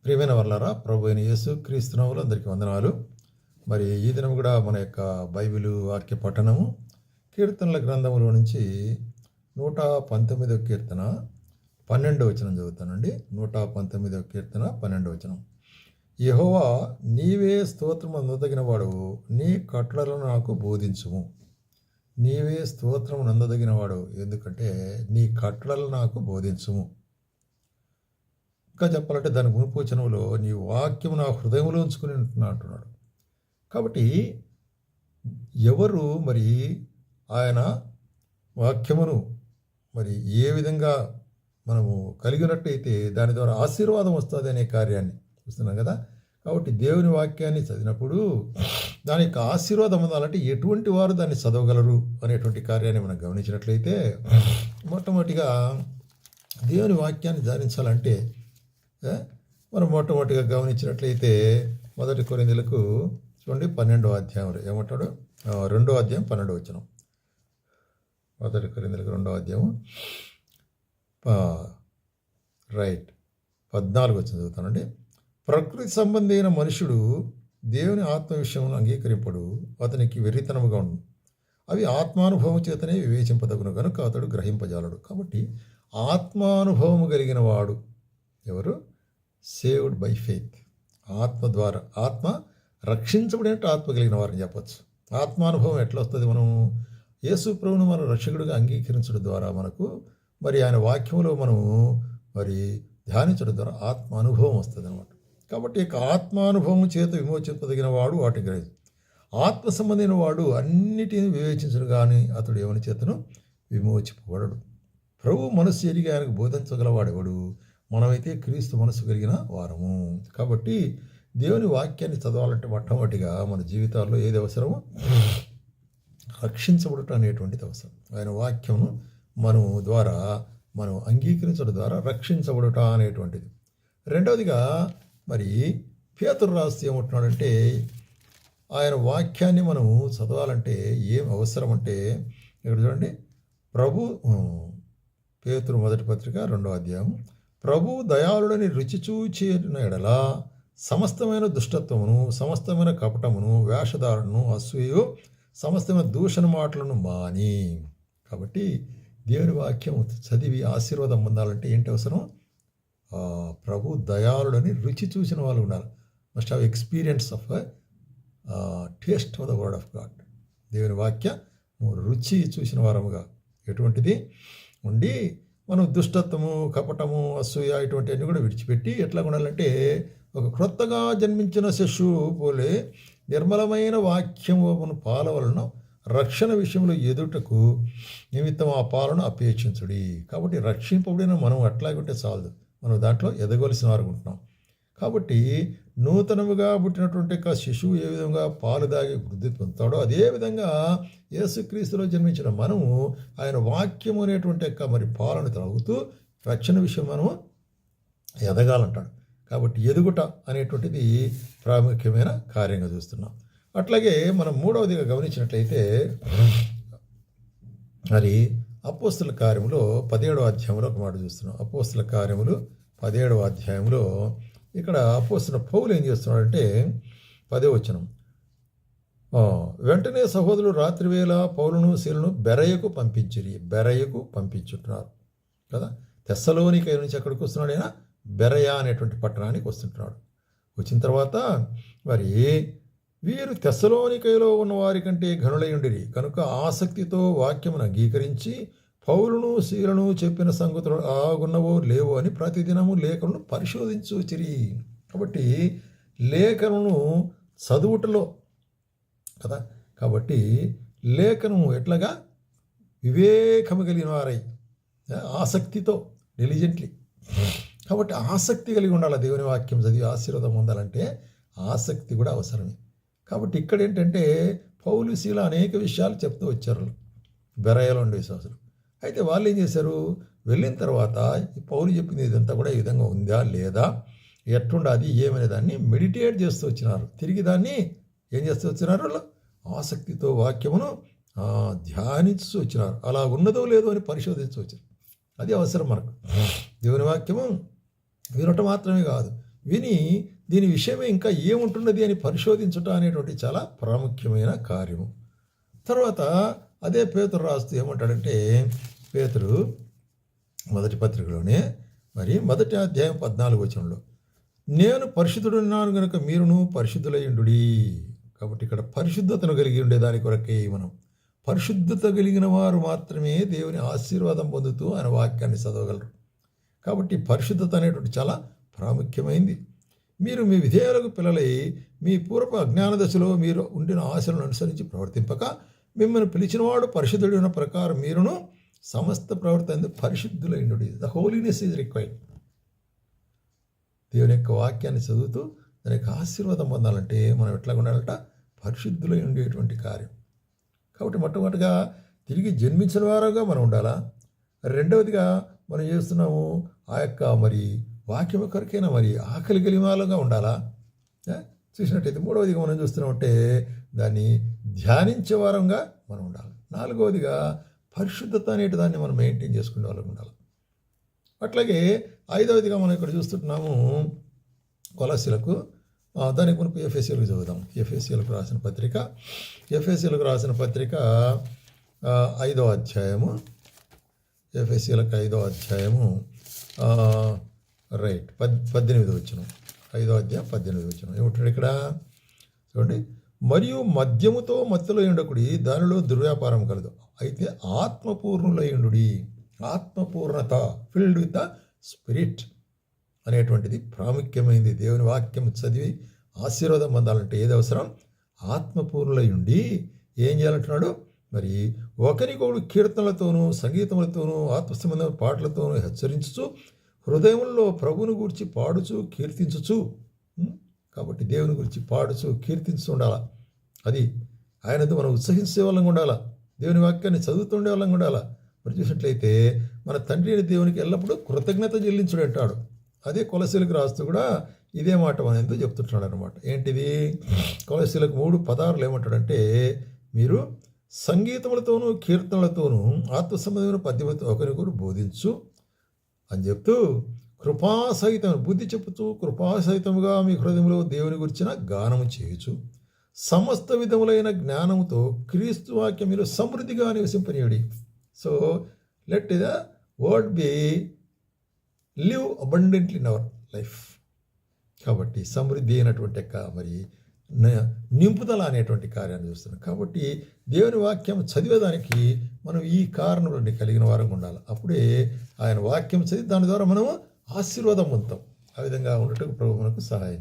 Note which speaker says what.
Speaker 1: ప్రియమైన వాళ్ళారా, ప్రభు అయిన యేసు క్రీస్తు నామములో అందరికీ వందనాలు. మరి ఈ దినం కూడా మన యొక్క బైబిలు వాక్య పఠనము కీర్తనల గ్రంథములో నుంచి 119వ కీర్తన 12వ వచనం చదువుతానండి. 119వ కీర్తన 12వ వచనం. యెహోవా, నీవే స్తోత్రము నందదగిన వాడవు, నీ కట్టడలను నాకు బోధించుము. నీవే స్తోత్రము నందదగిన వాడవు, ఎందుకంటే నీ కట్టడలు నాకు బోధించుము. ఇంకా చెప్పాలంటే దాని మునుపు వచనంలో నీ వాక్యము నా హృదయంలో ఉంచుకుని ఉంటున్నా అంటున్నాడు. కాబట్టి ఎవరు మరి ఆయన వాక్యమును మరి ఏ విధంగా మనము కలిగినట్టయితే దాని ద్వారా ఆశీర్వాదం వస్తుంది అనే కార్యాన్ని చూస్తున్నాం కదా. కాబట్టి దేవుని వాక్యాన్ని చదివినప్పుడు దాని యొక్క ఆశీర్వాదం ఉండాలంటే ఎటువంటి వారు దాన్ని చదవగలరు అనేటువంటి కార్యాన్ని మనం గమనించినట్లయితే, మొట్టమొదటిగా దేవుని వాక్యాన్ని ధ్యానించాలంటే మనం మొట్టమొదటిగా గమనించినట్లయితే 1 కొరింథీయులకు చూడండి 12వ అధ్యాయంలో ఏమంటాడు, 2వ అధ్యాయం 12వ వచనం. 1 కొరింథీయులకు 2వ అధ్యాయం 14వ వచనం చదువుతానండి. ప్రకృతి సంబంధి అయిన మనుషుడు దేవుని ఆత్మ విషయంలో అంగీకరింపడు, అతనికి వెర్రితనముగా ఉండు. అవి ఆత్మానుభవం చేతనే వివేచింపదగును కనుక అతడు గ్రహింపజాలడు. కాబట్టి ఆత్మానుభవము కలిగిన వాడు ఎవరు? Saved by faith. ఆత్మ ద్వారా, ఆత్మ రక్షించబడినట్టు ఆత్మ కలిగిన వారిని చెప్పచ్చు. ఆత్మానుభవం ఎట్లా వస్తుంది? మనం యేసు ప్రభువును మన రక్షకుడిగా అంగీకరించడం ద్వారా మనకు మరి ఆయన వాక్యంలో మనము మరి ధ్యానించడం ద్వారా ఆత్మ అనుభవం వస్తుంది అనమాట. కాబట్టి ఇక ఆత్మానుభవం చేత విమోచింపదగిన వాడు వాటి గ్రహించు. ఆత్మ సంబంధమైన వాడు అన్నిటిని వివేచించడు కానీ అతడు ఎవరి చేతను విమోచింపబడడు. ప్రభు మనస్సు ఎరిగి ఆయనకు బోధించగలవాడెవడు? మనమైతే క్రీస్తు మనసు కలిగిన వారము. కాబట్టి దేవుని వాక్యాన్ని చదవాలంటే మొట్టమొదటిగా మన జీవితాల్లో ఏది అవసరమో రక్షించబడట అనేటువంటిది అవసరం. ఆయన వాక్యమును మనం అంగీకరించడం ద్వారా రక్షించబడట అనేటువంటిది. రెండవదిగా మరి పేతురు రాస్తూ ఏమంటున్నాడంటే, ఆయన వాక్యాన్ని మనం చదవాలంటే ఏం అవసరం అంటే, ఇక్కడ చూడండి, పేతురు 1వ పత్రిక 2వ అధ్యాయం. ప్రభు దయాళుడని రుచి చూచిన ఎడల సమస్తమైన దుష్టత్వమును, సమస్తమైన కపటమును, వేషధారణను, అసూయు, సమస్తమైన దూషణ మాటలను మాని. కాబట్టి దేవుని వాక్యం చదివి ఆశీర్వాదం పొందాలంటే ఏంటి అవసరం? ప్రభు దయాళుడని రుచి చూసిన వాళ్ళు ఉండాలి. Must have experience of taste of the word of God. దేవుని వాక్య రుచి చూసిన వారముగా ఎటువంటిది ఉండి మనం దుష్టత్వము, కపటము, అసూయ ఇటువంటివన్నీ కూడా విడిచిపెట్టి ఎట్లా ఉండాలంటే ఒక క్రొత్తగా జన్మించిన శిశువు పోలే నిర్మలమైన వాక్యము పాల వలన రక్షణ విషయంలో ఎదుటకు నిమిత్తం ఆ పాలను అపేక్షించుడి. కాబట్టి రక్షింపబడిన మనం అట్లాగుంటే చాలదు, మనం దాంట్లో ఎదగవలసిన వారు ఉంటున్నాం. కాబట్టి నూతనముగా పుట్టినటువంటి శిశువు ఏ విధంగా పాలు దాగి వృద్ధి పొందుతాడో అదేవిధంగా యేసుక్రీస్తులో జన్మించిన మనము ఆయన వాక్యము అనేటువంటి మరి పాలను త్రాగుతూ రక్షణ విషయం మనము ఎదగాలంటాడు. కాబట్టి ఎదుగుట అనేటువంటిది ప్రాముఖ్యమైన కార్యంగా చూస్తున్నాం. అట్లాగే మనం మూడవదిగా గమనించినట్లయితే మరి అపోస్తుల కార్యములో 17వ అధ్యాయంలో ఒక మాట చూస్తున్నాం. అపోస్తుల కార్యములు 17వ అధ్యాయంలో ఇక్కడ అపోస్తుల పౌలు ఏం చేస్తున్నాడంటే 10వ వచనం. వెంటనే సహోదరులు రాత్రివేళ పౌలును శీలను బెరయకు పంపించుంటున్నారు కదా. తెస్సలోనిక నుంచి ఎక్కడికి వస్తున్నాడు? ఆయన బెరయా అనేటువంటి పట్టణానికి వస్తుంటున్నాడు. వచ్చిన తర్వాత మరి వీరు తెస్సలోనికలో ఉన్న వారి కంటే ఘనులయుండిరి కనుక ఆసక్తితో వాక్యమును అంగీకరించి పౌలును శీలను చెప్పిన సంగతులు ఆగున్నవో లేవో అని ప్రతిదినము లేఖలను పరిశోధించుచిరి. కాబట్టి లేఖను చదువుటలో కదా. కాబట్టి లేఖనము ఎట్లాగా వివేకము కలిగిన వారై ఆసక్తితో డెలిజెంట్లీ. కాబట్టి ఆసక్తి కలిగి ఉండాలి. దేవుని వాక్యం చదివి ఆశీర్వాదం పొందాలంటే ఆసక్తి కూడా అవసరమే. కాబట్టి ఇక్కడ ఏంటంటే పౌలు శీల అనేక విషయాలు చెప్తూ వచ్చారు బెరయలో ఉండే విశ్వాసులు. అయితే వాళ్ళు ఏం చేశారు? వెళ్ళిన తర్వాత ఈ పౌలు చెప్పింది ఇదంతా కూడా ఈ విధంగా ఉందా లేదా, ఎట్లుండాది ఏమనే దాన్ని మెడిటేట్ చేస్తూ వచ్చినారు. తిరిగి దాన్ని ఏం చేస్తూ వచ్చినారు? వాళ్ళు ఆసక్తితో వాక్యమును ధ్యానిస్తూ వచ్చినారు. అలా ఉన్నదో లేదో అని పరిశోధించు వచ్చారు. అది అవసరం మనకు. దేవుని వాక్యము వినటం మాత్రమే కాదు, విని దీని విషయమే ఇంకా ఏముంటున్నది అని పరిశోధించుట అనేటువంటి చాలా ప్రాముఖ్యమైన కార్యము. తర్వాత అదే పేతురు రాస్తూ ఏమంటాడంటే, పేతురు మొదటి పత్రికలోనే మరి మొదటి అధ్యాయం 14 వచనంలో, నేను పరిశుద్ధుడున్నాను గనుక మీరును పరిశుద్ధులయ్యుండుడి. కాబట్టి ఇక్కడ పరిశుద్ధతను కలిగి ఉండేదాని కొరకే మనం పరిశుద్ధత కలిగిన వారు మాత్రమే దేవుని ఆశీర్వాదం పొందుతూ ఆయన వాక్యాన్ని చదవగలరు. కాబట్టి పరిశుద్ధత అనేటువంటి చాలా ప్రాముఖ్యమైంది. మీరు మీ విధేయులకు పిల్లలై మీ పూర్వపు అజ్ఞాన దశలో మీరు ఉండిన ఆశలను అనుసరించి ప్రవర్తింపక మిమ్మల్ని పిలిచినవాడు పరిశుద్ధుడైన ప్రకారం మీరును సమస్త ప్రవర్తన పరిశుద్ధులైనడు. The holiness is required. దేవుని యొక్క వాక్యాన్ని చదువుతూ దాని యొక్క ఆశీర్వాదం పొందాలంటే మనం ఎట్లా ఉండాలంట? పరిశుద్ధులై ఉండేటువంటి కార్యం. కాబట్టి మొట్టమొదటిగా తిరిగి జన్మించిన వారుగా మనం ఉండాలా. రెండవదిగా మనం చేస్తున్నాము ఆ యొక్క మరి వాక్యం కొరకైనా మరి ఆకలి కలిమాలుగా ఉండాలా. చూసినట్టయితే మూడవదిగా మనం చూస్తున్నామంటే దాన్ని ధ్యానించే వారంగా మనం ఉండాలి. నాలుగవదిగా పరిశుద్ధత అనేటి దాన్ని మనం మెయింటైన్ చేసుకునే వాళ్ళకి ఉండాలి. అట్లాగే ఐదవదిగా మనం ఇక్కడ చూస్తున్నాము కొలస్సీలకు, దానికి మనకు ఎఫెసీలకు చదువుదాం. ఎఫెసీలకు రాసిన పత్రిక 5వ అధ్యాయము, ఎఫెసీలకు 5వ అధ్యాయము రైట్ 18 వచనం, 5వ అధ్యాయం 18 వచనం ఏమంటాడు ఇక్కడ చూడండి. మరియు మద్యముతో మత్తులో ఉండకుడి, దానిలో దుర్వ్యాపారం కలదు, అయితే ఆత్మపూర్ణులయుండుడి. ఆత్మపూర్ణత, ఫిల్డ్ విత్ ద స్పిరిట్ అనేటువంటిది ప్రాముఖ్యమైనది. దేవుని వాక్యం చదివి ఆశీర్వాదం పొందాలంటే ఏది అవసరం? ఆత్మపూర్ణులయుండి ఏం చేయాలంటున్నాడు? మరి ఒకరికొకడు కీర్తనలతోనూ సంగీతములతోనూ ఆత్మ సంబంధమైన పాటలతోనూ హెచ్చరించుచు హృదయంలో ప్రభుని గురించి పాడుచు కీర్తించుచు. కాబట్టి దేవుని గురించి పాడుచు కీర్తించు ఉండాలా. అది ఆయనతో మనం ఉత్సహించే వాళ్ళం ఉండాలా. దేవుని వాక్యాన్ని చదువుతుండే వాళ్ళం ఉండాలా. మరి చూసినట్లయితే మన తండ్రి అయిన దేవునికి ఎల్లప్పుడూ కృతజ్ఞత చెల్లించుడు అంటాడు. అదే కొలసీలకు రాస్తూ కూడా ఇదే మాట మన ఎందుకు చెప్తుంటున్నాడు అనమాట. ఏంటిది? కొలసీలకు 3:16 ఏమంటాడంటే, మీరు సంగీతములతోనూ కీర్తనలతోనూ ఆత్మ సంబంధమైన పద్యములతో ఒకరికొకరు బోధించు అని చెప్తూ కృపాసహితమైన బుద్ధి చెప్పుతూ కృపాసహితముగా మీ హృదయంలో దేవుని గురించిన గానము చేయొచ్చు, సమస్త విధములైన జ్ఞానముతో క్రీస్తు వాక్యం మీరు సమృద్ధిగా నివసింపనీయుడి. So let the word be live abundantly in our life. కాబట్టి సమృద్ధి అయినటువంటి మరి నింపుదల అనేటువంటి కార్యాన్ని చూస్తున్నాం. కాబట్టి దేవుని వాక్యం చదివేదానికి మనం ఈ కారణంలో కలిగిన వారంగా ఉండాలి. అప్పుడే ఆయన వాక్యం చదివి దాని ద్వారా మనము ఆశీర్వాదం పొందుతాం. ఆ విధంగా ఉండటకు ప్రభు మనకు సహాయం